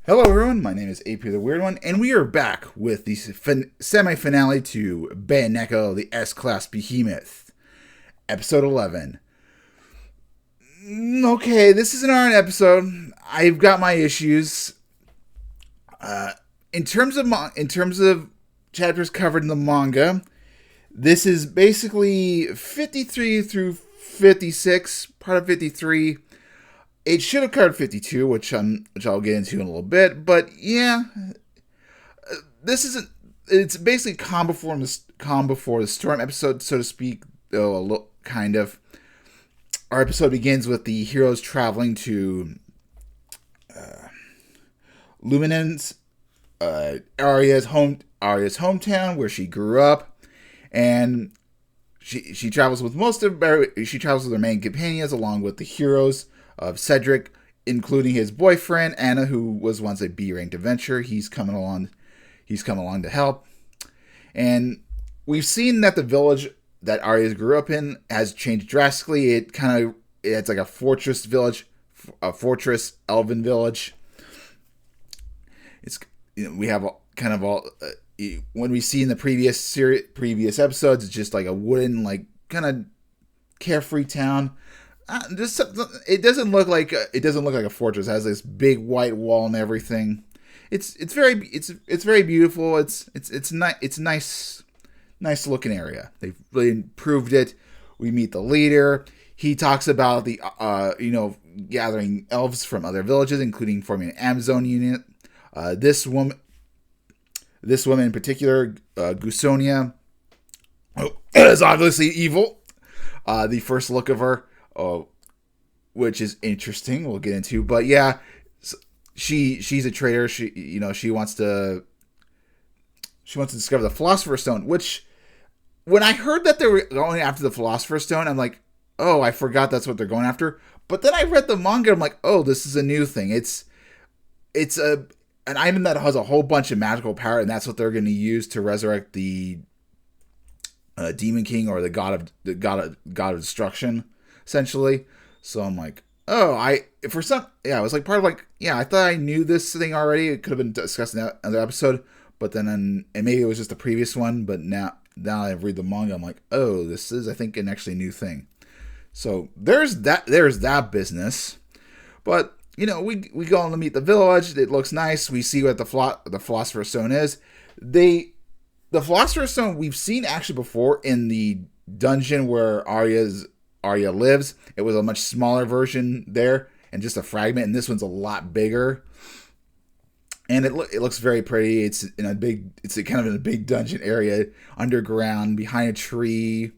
Hello, everyone. My name is AP the Weird One, and we are back with the semi-finale to Beheneko, the S-Class Behemoth, Episode 11. Okay, this is an iron episode. I've got my issues. In terms of chapters covered in the manga, this is basically 53 through 56, part of 53. It should have covered 52, which I'll get into in a little bit. But yeah, this isn't. It's basically calm before the storm episode, so to speak. Though a little kind of. Our episode begins with the heroes traveling to Luminance, Arya's hometown where she grew up, and she travels with her main companions along with the heroes of Cedric, including his boyfriend Anna, who was once a B-ranked adventurer. He's come along to help, and we've seen that the village that Arya grew up in has changed drastically. It's like a fortress village, a fortress elven village. It's we have kind of all when we see in the previous episodes, it's just like a wooden, like kind of carefree town. It doesn't look like a fortress. It has this big white wall and everything. It's very beautiful. It's nice looking area. They've really improved it. We meet the leader. He talks about the gathering elves from other villages, including forming an Amazon unit. This woman in particular, Gusonia, is obviously evil. The first look of her, which is interesting. We'll get into, but yeah, she's a traitor. She wants to discover the Philosopher's Stone. Which, when I heard that they were going after the Philosopher's Stone, I'm like, oh, I forgot that's what they're going after. But then I read the manga. I'm like, oh, this is a new thing. It's an item that has a whole bunch of magical power, and that's what they're going to use to resurrect the Demon King, or the god of destruction, essentially. So I'm like, oh, I was like part of like, yeah, I thought I knew this thing already. It could have been discussed in another episode, but then and maybe it was just the previous one. But now I read the manga, I'm like, oh, this is, I think, an actually new thing. So there's that business. But we go on to meet the village. It looks nice. We see what the Philosopher's Stone is. The Philosopher's Stone we've seen actually before in the dungeon where Arya lives. It was a much smaller version there and just a fragment, and this one's a lot bigger. And it looks very pretty. It's kind of in a big dungeon area, underground, behind a tree,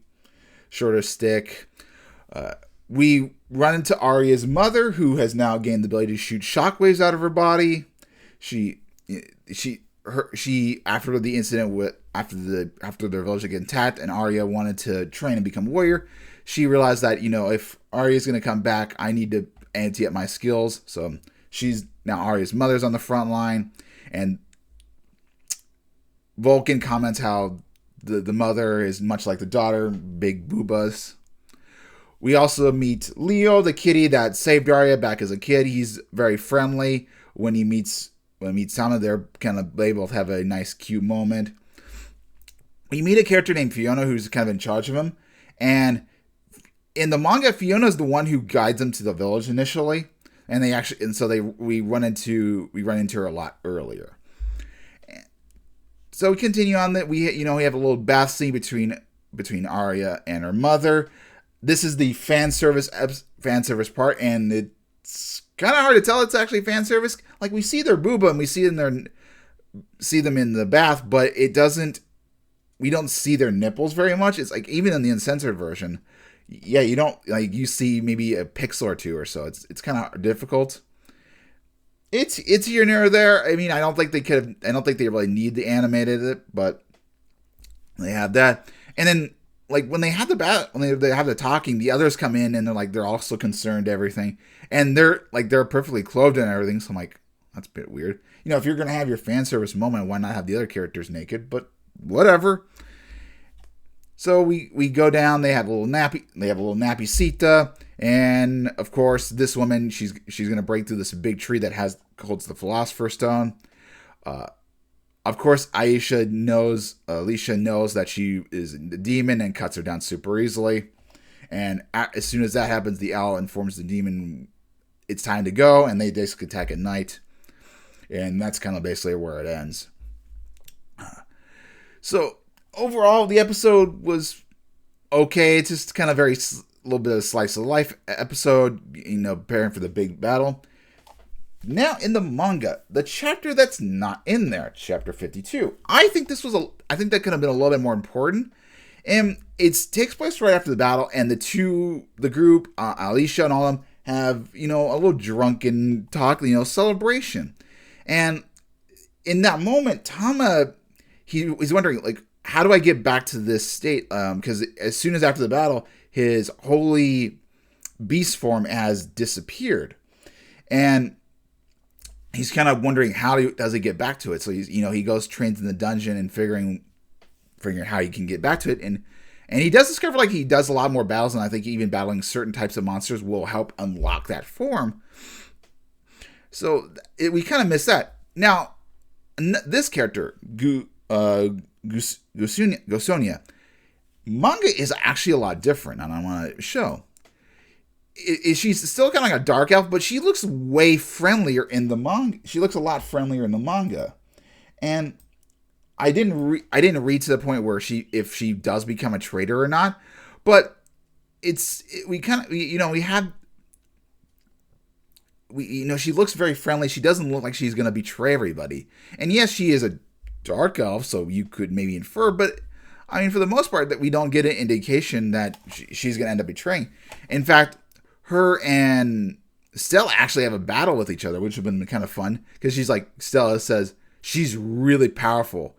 shorter stick. We run into Arya's mother, who has now gained the ability to shoot shockwaves out of her body. She after the incident after their village had been attacked and Arya wanted to train and become a warrior, she realized that if Arya's going to come back, I need to ante up my skills. So she's now Arya's mother's on the front line, and Vulcan comments how the mother is much like the daughter, big boobas. We also meet Leo, the kitty that saved Arya back as a kid. He's very friendly. When he meets Sana, they both have a nice, cute moment. We meet a character named Fiona who's kind of in charge of him, and in the manga, Fiona's the one who guides them to the village initially, we run into her a lot earlier. So we continue on that. We have a little bath scene between Arya and her mother. This is the fan service part, and it's kind of hard to tell it's actually fan service. Like, we see their booba and we see them in the bath, but we don't see their nipples very much. It's like, even in the uncensored version, yeah, you don't, like, you see maybe a pixel or two or so. It's kind of difficult. It's here and there. I mean, I don't think they really need the animated it, but they have that. And then, like, when they have the talking, the others come in and they're also concerned everything, and they're perfectly clothed and everything. So I'm like, that's a bit weird. If you're gonna have your fan service moment, why not have the other characters naked? But whatever. So we go down. They have a little nappy Sita, and of course this woman, she's gonna break through this big tree that has holds the Philosopher's Stone. Of course, Alicia knows that she is the demon and cuts her down super easily. And as soon as that happens, the owl informs the demon it's time to go, and they basically attack at night. And that's kind of basically where it ends. So overall, the episode was okay. It's just kind of a little bit of a slice of life episode, preparing for the big battle. Now, in the manga, the chapter that's not in there, chapter 52, I think that could have been a little bit more important. And it takes place right after the battle, and the group, Alicia and all of them, have, a little drunken talk, celebration. And in that moment, Tama, he's wondering, how do I get back to this state? Because as soon as after the battle, his holy beast form has disappeared. And he's kind of wondering does he get back to it. So he goes, trains in the dungeon and figuring how he can get back to it. And he does discover he does a lot more battles, and I think even battling certain types of monsters will help unlock that form. So we kind of miss that. Now, this character, Gusonia, manga is actually a lot different, and I want to show. She's still kind of like a dark elf, but she looks way friendlier in the manga. She looks a lot friendlier in the manga, and I didn't read to the point where if she does become a traitor or not, but she looks very friendly. She doesn't look like she's gonna betray everybody, and yes, she is a dark elf, so you could maybe infer, but I mean, for the most part, that we don't get an indication that she's gonna end up betraying. In fact, her and Stella actually have a battle with each other, which would have been kind of fun, because Stella says she's really powerful.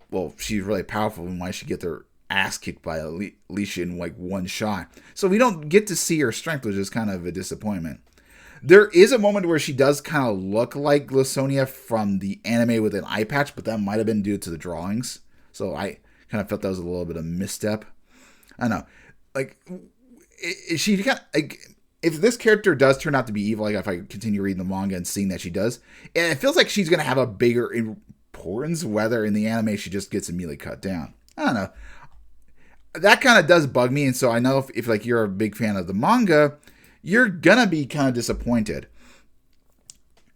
Well, she's really powerful, and why she get their ass kicked by Alicia in one shot. So we don't get to see her strength, which is kind of a disappointment. There is a moment where she does kind of look like Lasonia from the anime with an eye patch, but that might have been due to the drawings. So I kind of felt that was a little bit of a misstep. I don't know. She kind of, if this character does turn out to be evil, if I continue reading the manga and seeing that she does, it feels like she's going to have a bigger importance, whether in the anime she just gets immediately cut down. I don't know. That kind of does bug me, and so I know if you're a big fan of the manga, you're going to be kind of disappointed,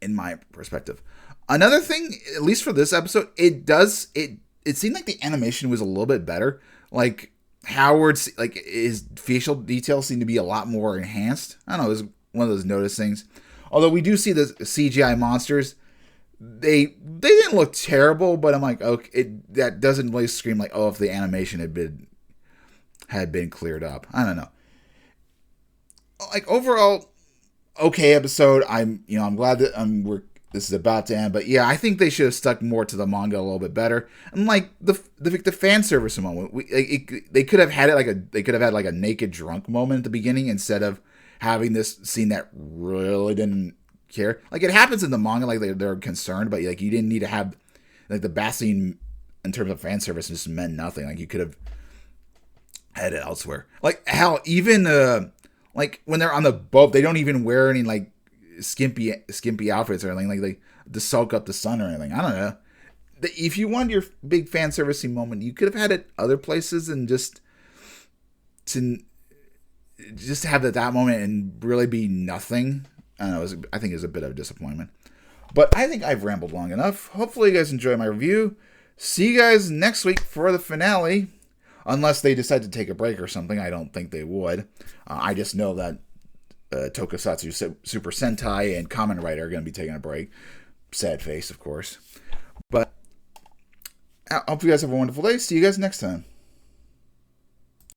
in my perspective. Another thing, at least for this episode, it seemed like the animation was a little bit better. Howard's, his facial details seem to be a lot more enhanced. I don't know, it was one of those notice things. Although we do see the CGI monsters, they didn't look terrible, but I'm like, okay, that doesn't really scream if the animation had been cleared up. I don't know. Overall, okay episode. I'm glad that this is about to end, but yeah, I think they should have stuck more to the manga a little bit better. And the fan service moment, they could have had a naked drunk moment at the beginning instead of having this scene that really didn't care. It happens in the manga, they're concerned, but you didn't need to have the bath scene in terms of fan service just meant nothing. You could have had it elsewhere. Hell, even when they're on the boat, they don't even wear any skimpy outfits or anything, to soak up the sun or anything. I don't know. If you want your big fan servicing moment, you could have had it other places and just have that moment and really be nothing. I don't know. I think it was a bit of a disappointment. But I think I've rambled long enough. Hopefully you guys enjoy my review. See you guys next week for the finale. Unless they decide to take a break or something. I don't think they would. I just know that Tokusatsu Super Sentai and Kamen Rider are going to be taking a break. Sad face, of course. But I hope you guys have a wonderful day. See you guys next time.